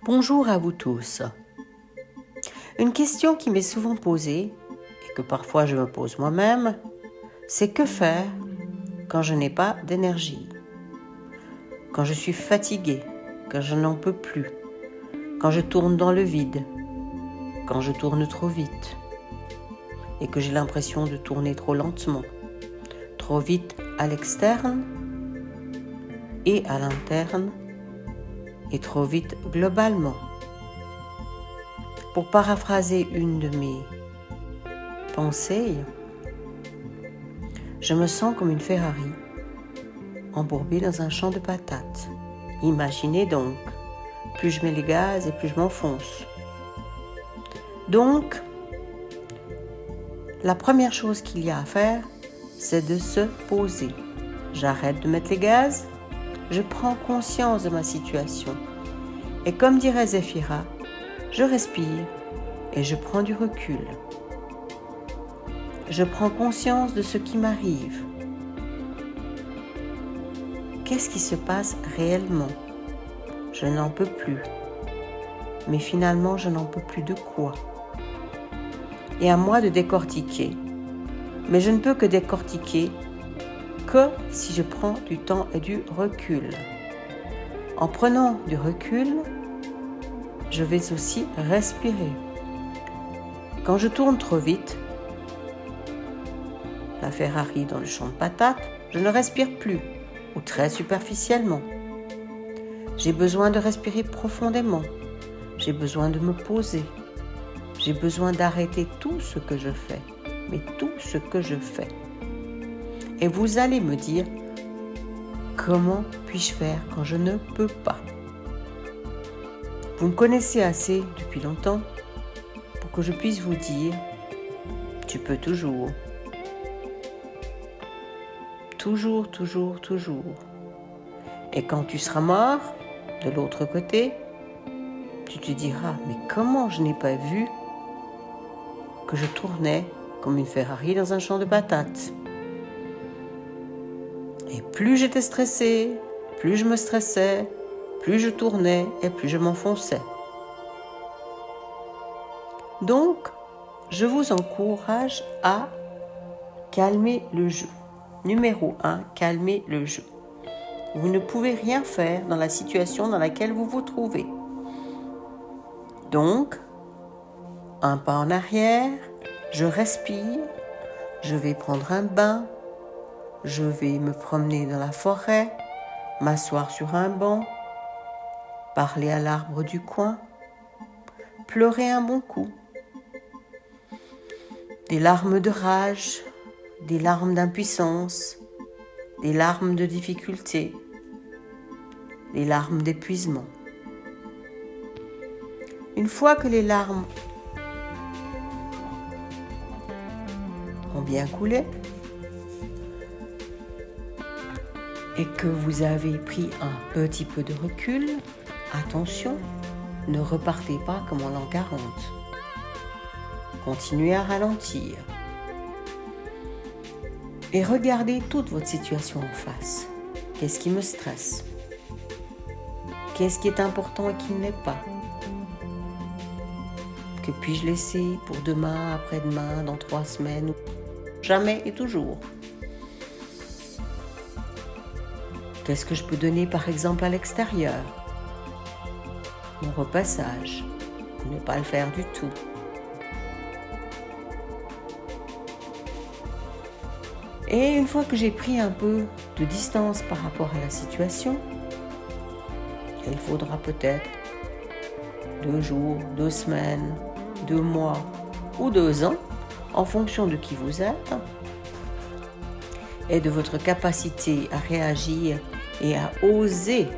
Bonjour à vous tous. Une question qui m'est souvent posée, et que parfois je me pose moi-même, c'est que faire quand je n'ai pas d'énergie, quand je suis fatiguée, quand je n'en peux plus, quand je tourne dans le vide, quand je tourne trop vite, et que j'ai l'impression de tourner trop lentement, trop vite à l'externe et à l'interne, et trop vite globalement. Pour paraphraser une de mes pensées, je me sens comme une Ferrari embourbée dans un champ de patates. Imaginez donc, plus je mets les gaz et plus je m'enfonce. Donc, la première chose qu'il y a à faire, c'est de se poser. J'arrête de mettre les gaz, je prends conscience de ma situation. Et comme dirait Zéphira, je respire et je prends du recul. Je prends conscience de ce qui m'arrive. Qu'est-ce qui se passe réellement? Je n'en peux plus. Mais finalement, je n'en peux plus de quoi? Et à moi de décortiquer. Mais je ne peux que décortiquer que si je prends du temps et du recul. En prenant du recul, je vais aussi respirer. Quand je tourne trop vite, la Ferrari dans le champ de patates, je ne respire plus, ou très superficiellement. J'ai besoin de respirer profondément. J'ai besoin de me poser. J'ai besoin d'arrêter tout ce que je fais, mais tout ce que je fais. Et vous allez me dire, comment puis-je faire quand je ne peux pas? Vous me connaissez assez depuis longtemps pour que je puisse vous dire, tu peux toujours. Toujours, toujours, toujours. Et quand tu seras mort, de l'autre côté, tu te diras, mais comment je n'ai pas vu que je tournais comme une Ferrari dans un champ de patates? Et plus j'étais stressée, plus je me stressais, plus je tournais et plus je m'enfonçais. Donc, je vous encourage à calmer le jeu. Numéro 1, calmez le jeu. Vous ne pouvez rien faire dans la situation dans laquelle vous vous trouvez. Donc, un pas en arrière, je respire, je vais prendre un bain, je vais me promener dans la forêt, m'asseoir sur un banc, parler à l'arbre du coin, pleurer un bon coup. Des larmes de rage, des larmes d'impuissance, des larmes de difficulté, des larmes d'épuisement. Une fois que les larmes ont bien coulé et que vous avez pris un petit peu de recul, attention, ne repartez pas comme en l'an 40. Continuez à ralentir. Et regardez toute votre situation en face. Qu'est-ce qui me stresse? Qu'est-ce qui est important et qui ne l'est pas? Que puis-je laisser pour demain, après-demain, dans 3 semaines? Jamais et toujours. Qu'est-ce que je peux donner par exemple à l'extérieur? Mon repassage, ou ne pas le faire du tout. Et une fois que j'ai pris un peu de distance par rapport à la situation, il faudra peut-être 2 jours, 2 semaines, 2 mois ou 2 ans, en fonction de qui vous êtes et de votre capacité à réagir et à oser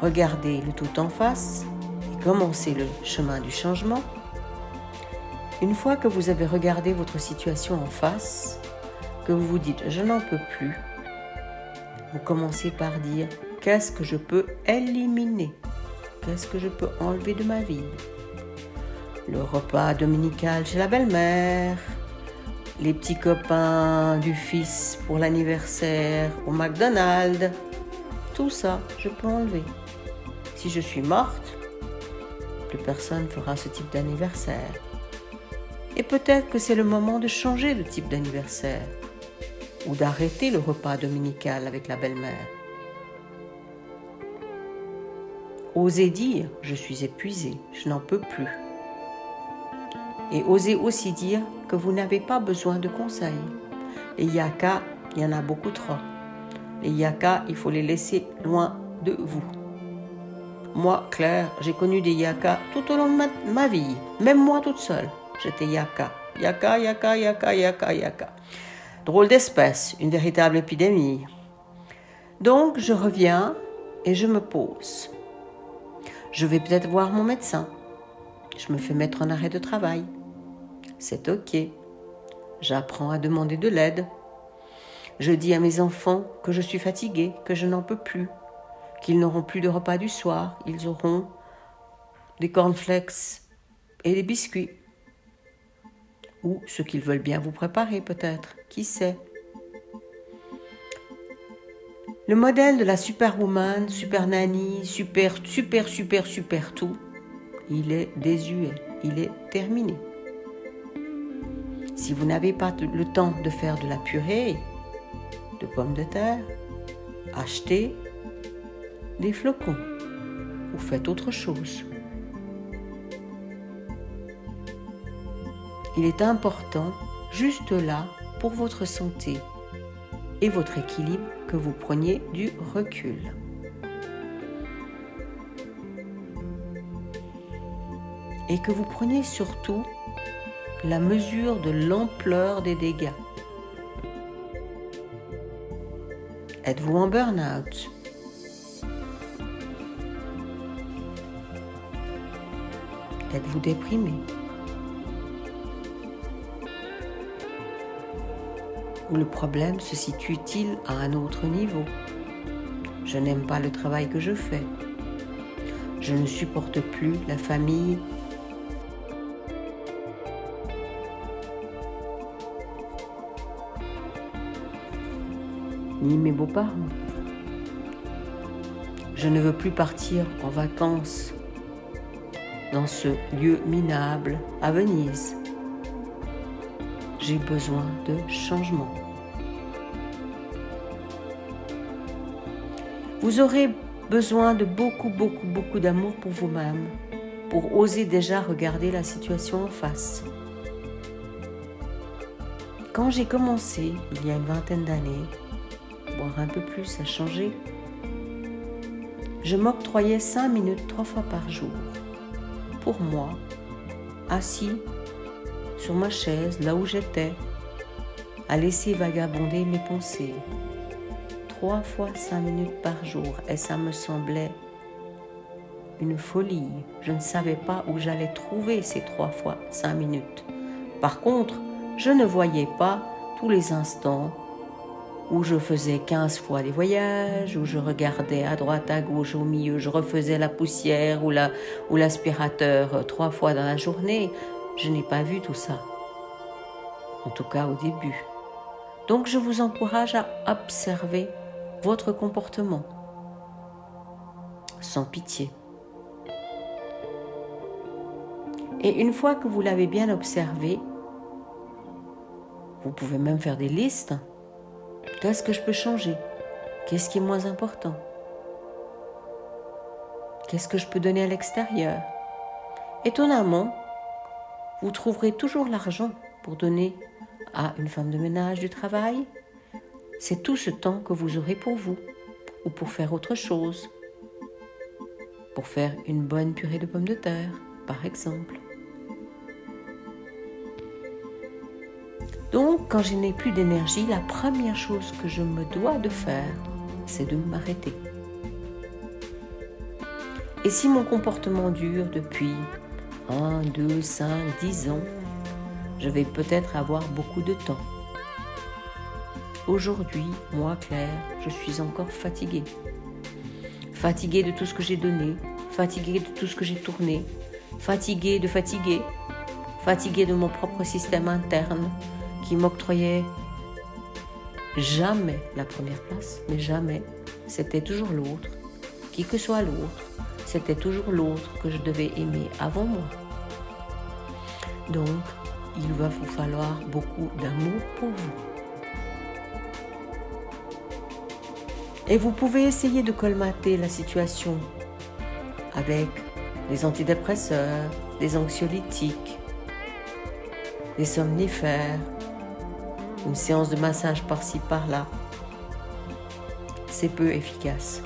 regarder le tout en face et commencer le chemin du changement. Une fois que vous avez regardé votre situation en face, que vous vous dites « je n'en peux plus », vous commencez par dire « qu'est-ce que je peux éliminer? Qu'est-ce que je peux enlever de ma vie ?» Le repas dominical chez la belle-mère, les petits copains du fils pour l'anniversaire au McDonald's, tout ça, je peux enlever. Si je suis morte, de personnes fera ce type d'anniversaire. Et peut-être que c'est le moment de changer de type d'anniversaire ou d'arrêter le repas dominical avec la belle-mère. Osez dire « je suis épuisé, je n'en peux plus ». Et osez aussi dire que vous n'avez pas besoin de conseils. Les yakas, il y en a beaucoup trop. Les yakas, il faut les laisser loin de vous. Moi, Claire, j'ai connu des yakas tout au long de ma vie. Même moi toute seule, j'étais yaka. Yaka, yaka, yaka, yaka, yaka. Drôle d'espèce, une véritable épidémie. Donc, je reviens et je me pose. Je vais peut-être voir mon médecin. Je me fais mettre en arrêt de travail. C'est ok. J'apprends à demander de l'aide. Je dis à mes enfants que je suis fatiguée, que je n'en peux plus, qu'ils n'auront plus de repas du soir, ils auront des cornflakes et des biscuits. Ou ce qu'ils veulent bien vous préparer peut-être, qui sait. Le modèle de la superwoman, super nanny, super tout, il est désuet, il est terminé. Si vous n'avez pas le temps de faire de la purée de pommes de terre, achetez des flocons ou faites autre chose. Il est important, juste là, pour votre santé et votre équilibre, que vous preniez du recul. Et que vous preniez surtout la mesure de l'ampleur des dégâts. Êtes-vous en burn-out? Êtes-vous déprimé? Ou le problème se situe-t-il à un autre niveau? Je n'aime pas le travail que je fais. Je ne supporte plus la famille. Ni mes beaux-parents. Je ne veux plus partir en vacances dans ce lieu minable à Venise. J'ai besoin de changement. Vous aurez besoin de beaucoup d'amour pour vous-même, pour oser déjà regarder la situation en face. Quand j'ai commencé, il y a une vingtaine d'années, voire un peu plus, à changer, je m'octroyais 5 minutes 3 fois par jour, pour moi, assis sur ma chaise, là où j'étais, à laisser vagabonder mes pensées. 3 fois 5 minutes par jour, et ça me semblait une folie. Je ne savais pas où j'allais trouver ces 3 fois 5 minutes. Par contre, je ne voyais pas tous les instants où je faisais 15 fois des voyages, où je regardais à droite, à gauche, au milieu, je refaisais la poussière ou l'aspirateur 3 fois dans la journée. Je n'ai pas vu tout ça, en tout cas au début. Donc je vous encourage à observer votre comportement, sans pitié. Et une fois que vous l'avez bien observé, vous pouvez même faire des listes. Qu'est-ce que je peux changer? Qu'est-ce qui est moins important? Qu'est-ce que je peux donner à l'extérieur? Étonnamment, vous trouverez toujours l'argent pour donner à une femme de ménage du travail. C'est tout ce temps que vous aurez pour vous, ou pour faire autre chose, pour faire une bonne purée de pommes de terre, par exemple. Donc, quand je n'ai plus d'énergie, la première chose que je me dois de faire, c'est de m'arrêter. Et si mon comportement dure depuis 1, 2, 5, 10 ans, je vais peut-être avoir beaucoup de temps. Aujourd'hui, moi, Claire, je suis encore fatiguée. Fatiguée de tout ce que j'ai donné, fatiguée de tout ce que j'ai tourné, fatiguée de fatiguer, fatiguée de mon propre système interne qui m'octroyait jamais la première place, mais jamais. C'était toujours l'autre, qui que soit l'autre. c'était toujours l'autre que je devais aimer avant moi. Donc, il va vous falloir beaucoup d'amour pour vous. Et vous pouvez essayer de colmater la situation avec des antidépresseurs, des anxiolytiques, des somnifères, une séance de massage par-ci par-là. C'est peu efficace.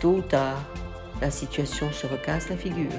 Tôt ou tard, la situation se recasse la figure.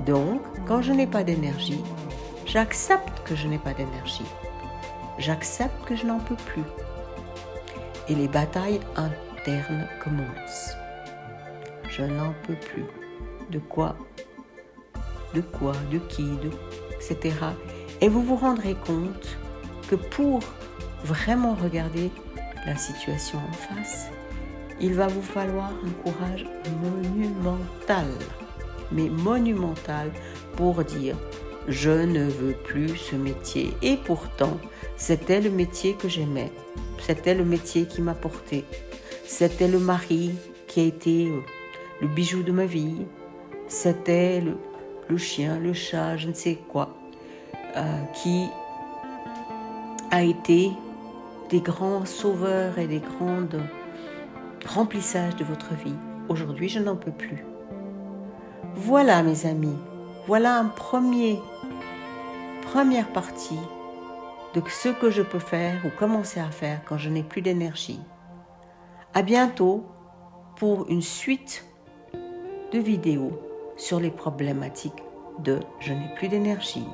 Donc, quand je n'ai pas d'énergie, j'accepte que je n'ai pas d'énergie. J'accepte que je n'en peux plus. Et les batailles internes commencent. Je n'en peux plus. De quoi, de qui, etc. Et vous vous rendrez compte que pour vraiment regarder la situation en face, il va vous falloir un courage monumental, mais monumental pour dire « je ne veux plus ce métier ». Et pourtant, c'était le métier que j'aimais, c'était le métier qui m'apportait, c'était le mari qui a été le bijou de ma vie, c'était le chien, le chat, je ne sais quoi, qui a été des grands sauveurs et des grands remplissages de votre vie. Aujourd'hui, je n'en peux plus. Voilà, mes amis, voilà première partie de ce que je peux faire ou commencer à faire quand je n'ai plus d'énergie. À bientôt pour une suite de vidéos sur les problématiques de « je n'ai plus d'énergie ».